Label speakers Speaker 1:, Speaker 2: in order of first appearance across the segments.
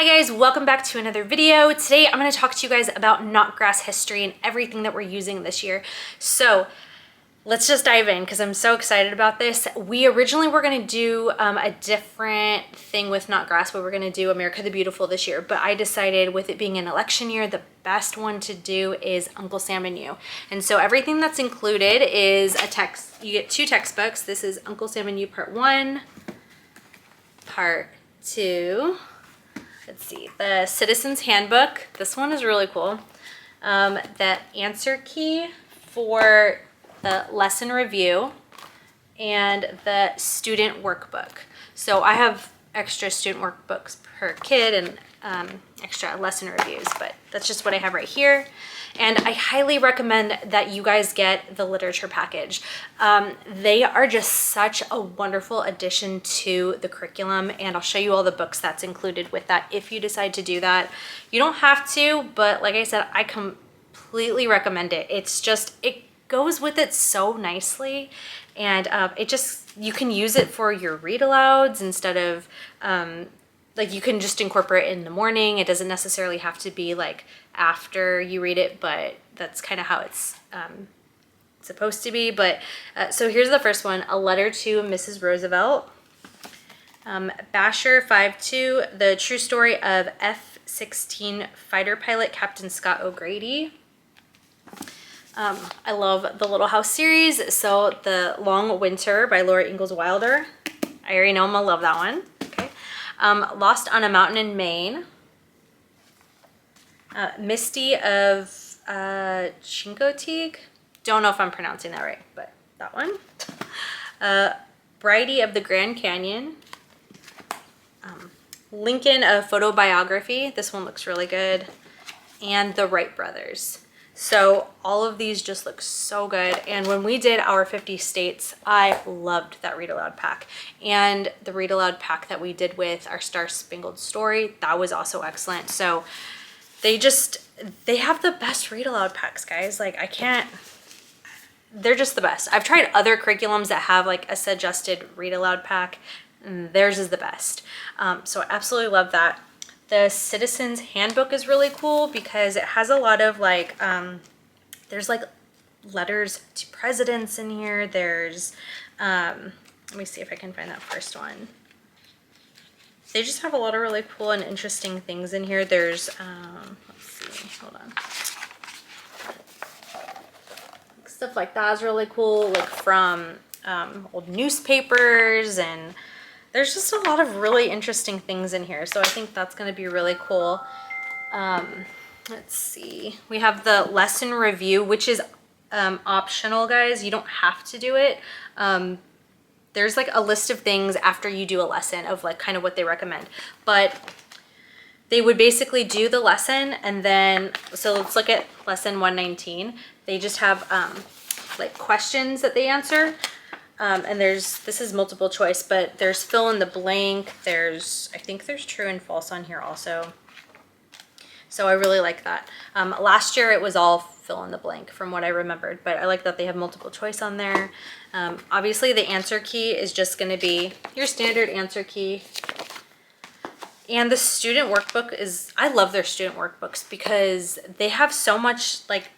Speaker 1: Hi guys, welcome back to another video. Today I'm going to talk to you guys about Notgrass History and everything that we're using this year. So let's just dive in because I'm so excited about this. We originally were going to do a different thing with Notgrass. We were going to do America the Beautiful this year, but I decided with it being an election year, the best one to do is Uncle Sam and You. And so everything that's included is a text. You get two textbooks. This is Uncle Sam and You Part 1, Part 2. Let's see, the Citizen's Handbook. This one is really cool. The answer key for the lesson review and the student workbook. So I have extra student workbooks per kid and extra lesson reviews, but that's just what I have right here. And I highly recommend that you guys get the literature package. They are just such a wonderful addition to the curriculum, and I'll show you all the books that's included with that if you decide to do that. You don't have to, but like I said, I completely recommend it. It's just, it goes with it so nicely, and you can use it for your read alouds instead of like you can just incorporate it in the morning. It doesn't necessarily have to be like after you read it, but that's kind of how it's supposed to be. But so here's the first one, A Letter to Mrs. Roosevelt. Basher 5-2, The True Story of F-16 Fighter Pilot Captain Scott O'Grady. I love the Little House series, so The Long Winter by Laura Ingalls Wilder. I already know I'm gonna love that one. Okay. Lost on a Mountain in Maine. Misty of Chincoteague. Don't know if I'm pronouncing that right, but that one. Bridie of the Grand Canyon. Lincoln, a Photobiography. This one looks really good. And The Wright Brothers. So all of these just look so good. And when we did our 50 states, I loved that read aloud pack. And the read aloud pack that we did with our Star Spangled Story, that was also excellent. So they have the best read aloud packs, guys. Like they're just the best. I've tried other curriculums that have like a suggested read aloud pack, and theirs is the best. So I absolutely love that. The Citizen's Handbook is really cool because it has a lot of like, there's like letters to presidents in here. There's, let me see if I can find that first one. They just have a lot of really cool and interesting things in here. There's, let's see, hold on. Stuff like that is really cool, like from old newspapers, and there's just a lot of really interesting things in here. So I think that's going to be really cool. Let's see. We have the lesson review, which is optional, guys. You don't have to do it. There's like a list of things after you do a lesson of like kind of what they recommend. But they would basically do the lesson, and then, so let's look at lesson 119. They just have like questions that they answer. And this is multiple choice, but there's fill in the blank. I think there's true and false on here also. So I really like that. Last year it was all fill in the blank from what I remembered, but I like that they have multiple choice on there. Obviously the answer key is just gonna be your standard answer key. And the student workbook I love their student workbooks because they have so much, like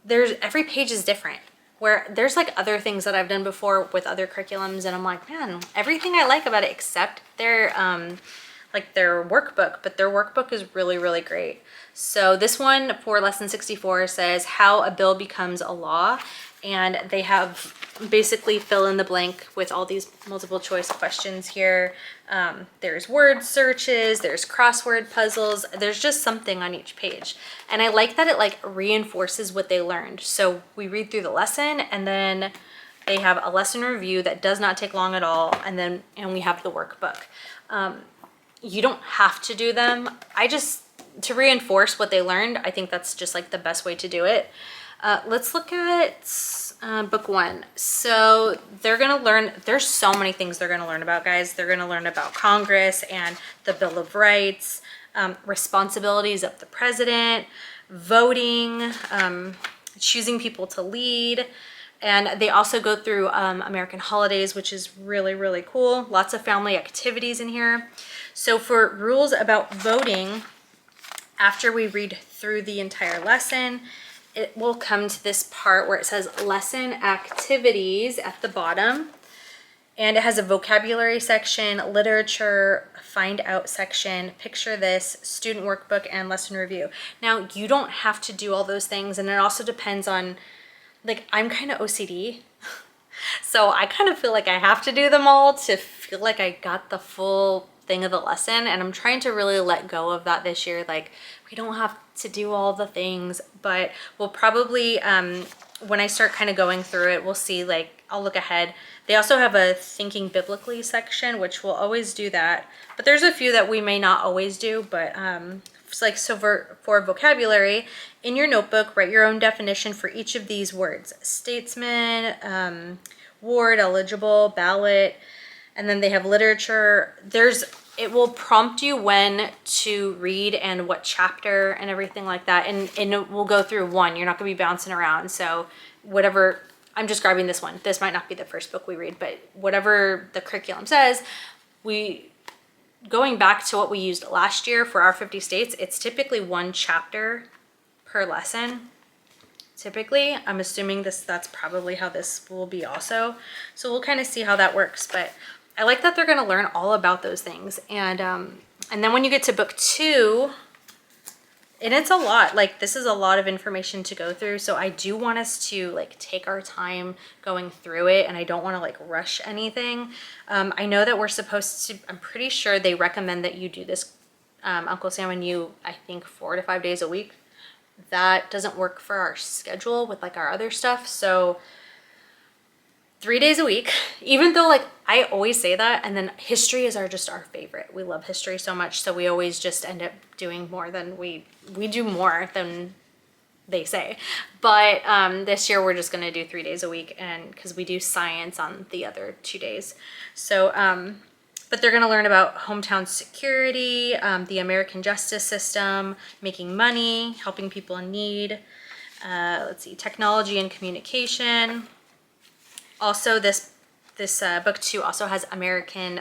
Speaker 1: every page is different. Where there's like other things that I've done before with other curriculums, and I'm like, man, everything I like about it except their like their workbook, but their workbook is really, really great. So this one for lesson 64 says How a Bill Becomes a Law, and they have basically fill in the blank with all these multiple choice questions here. There's word searches, there's crossword puzzles, there's just something on each page. And I like that it like reinforces what they learned. So we read through the lesson, and then they have a lesson review that does not take long at all, and we have the workbook. You don't have to do them. To reinforce what they learned, I think that's just like the best way to do it. Let's look at book 1. So they're gonna learn, there's so many things they're gonna learn about, guys. They're gonna learn about Congress and the Bill of Rights, responsibilities of the president, voting, choosing people to lead, And they also go through American holidays, which is really, really cool. Lots of family activities in here. So for rules about voting, after we read through the entire lesson, it will come to this part where it says lesson activities at the bottom. And it has a vocabulary section, literature, find out section, picture this, student workbook, and lesson review. Now, you don't have to do all those things, and it also depends on, like, I'm kind of OCD. So I kind of feel like I have to do them all to feel like I got the full thing of the lesson, and I'm trying to really let go of that this year. Like, we don't have to do all the things, but we'll probably, when I start kind of going through it, we'll see, like, I'll look ahead. They also have a thinking biblically section, which we'll always do that, but there's a few that we may not always do. But it's like, so for vocabulary, in your notebook, write your own definition for each of these words: statesman, ward, eligible, ballot. And then they have literature. It will prompt you when to read and what chapter and everything like that. And it will go through one. You're not going to be bouncing around. So whatever, I'm just grabbing this one. This might not be the first book we read, but whatever the curriculum says, going back to what we used last year for our 50 states, it's typically one chapter per lesson. Typically, I'm assuming that's probably how this will be also. So we'll kind of see how that works. But I like that they're going to learn all about those things. And then when you get to book 2, and it's a lot, like, this is a lot of information to go through. So I do want us to, like, take our time going through it, and I don't want to, like, rush anything. I know that we're supposed to, I'm pretty sure they recommend that you do this, Uncle Sam and you, I think 4 to 5 days a week. That doesn't work for our schedule with, like, our other stuff. So 3 days a week, even though, like, I always say that, and then history is just our favorite. We love history so much, so we always just end up doing more than we do more than they say. But this year we're just gonna do 3 days a week, and because we do science on the other 2 days. So but they're gonna learn about hometown security, the American justice system, making money, helping people in need, let's see, technology and communication. Also, this book 2 also has American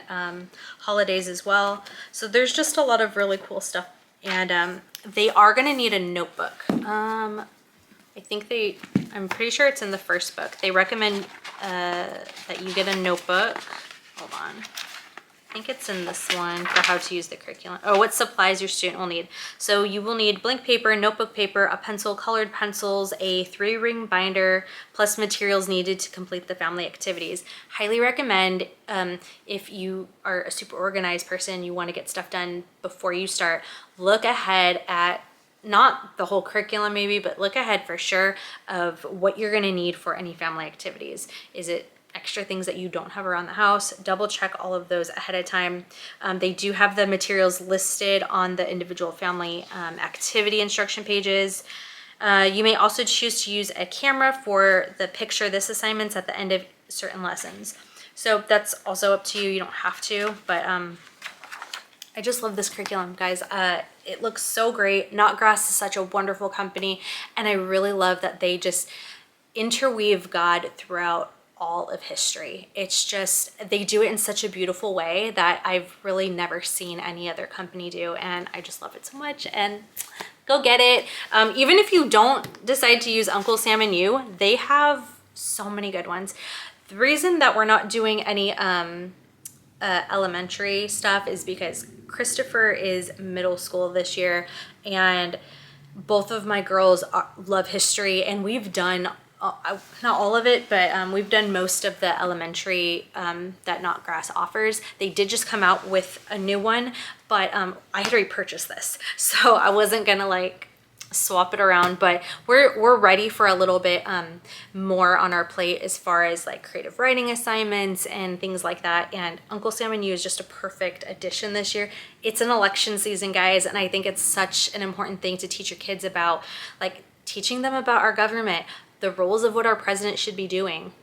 Speaker 1: holidays as well. So there's just a lot of really cool stuff. And they are going to need a notebook. I'm pretty sure it's in the first book. They recommend that you get a notebook. Hold on. I think it's in this one for how to use the curriculum. Oh, what supplies your student will need. So you will need blank paper, notebook paper, a pencil, colored pencils, a 3-ring binder, plus materials needed to complete the family activities. Highly recommend, if you are a super organized person, you want to get stuff done before you start, look ahead at, not the whole curriculum maybe, but look ahead for sure of what you're going to need for any family activities. Is it extra things that you don't have around the house? Double check all of those ahead of time. They do have the materials listed on the individual family activity instruction pages. You may also choose to use a camera for the picture this assignments at the end of certain lessons. So that's also up to you. You don't have to, but I just love this curriculum, guys. It looks so great. Notgrass is such a wonderful company, and I really love that they just interweave God throughout all of history. It's just, they do it in such a beautiful way that I've really never seen any other company do, and I just love it so much. And go get it. Even if you don't decide to use Uncle Sam and You, they have so many good ones. The reason that we're not doing any elementary stuff is because Christopher is middle school this year, and both of my girls love history, and we've done not all of it, but we've done most of the elementary that Notgrass offers. They did just come out with a new one, but I had already purchased this, so I wasn't gonna like swap it around. But we're ready for a little bit more on our plate as far as like creative writing assignments and things like that. And Uncle Sam and You is just a perfect addition this year. It's an election season, guys, and I think it's such an important thing to teach your kids about, like teaching them about our government, the roles of what our president should be doing.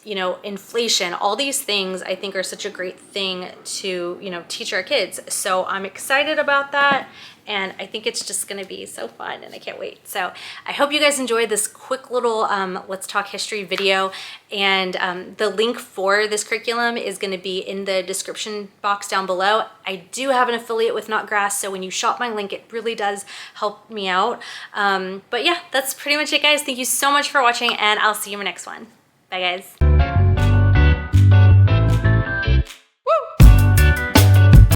Speaker 1: you know, inflation, all these things I think are such a great thing to, you know, teach our kids. So I'm excited about that. And I think it's just gonna be so fun and I can't wait. So I hope you guys enjoyed this quick little Let's Talk History video. And the link for this curriculum is gonna be in the description box down below. I do have an affiliate with Notgrass, so when you shop my link, it really does help me out. But yeah, that's pretty much it, guys. Thank you so much for watching, and I'll see you in my next one. Bye, guys.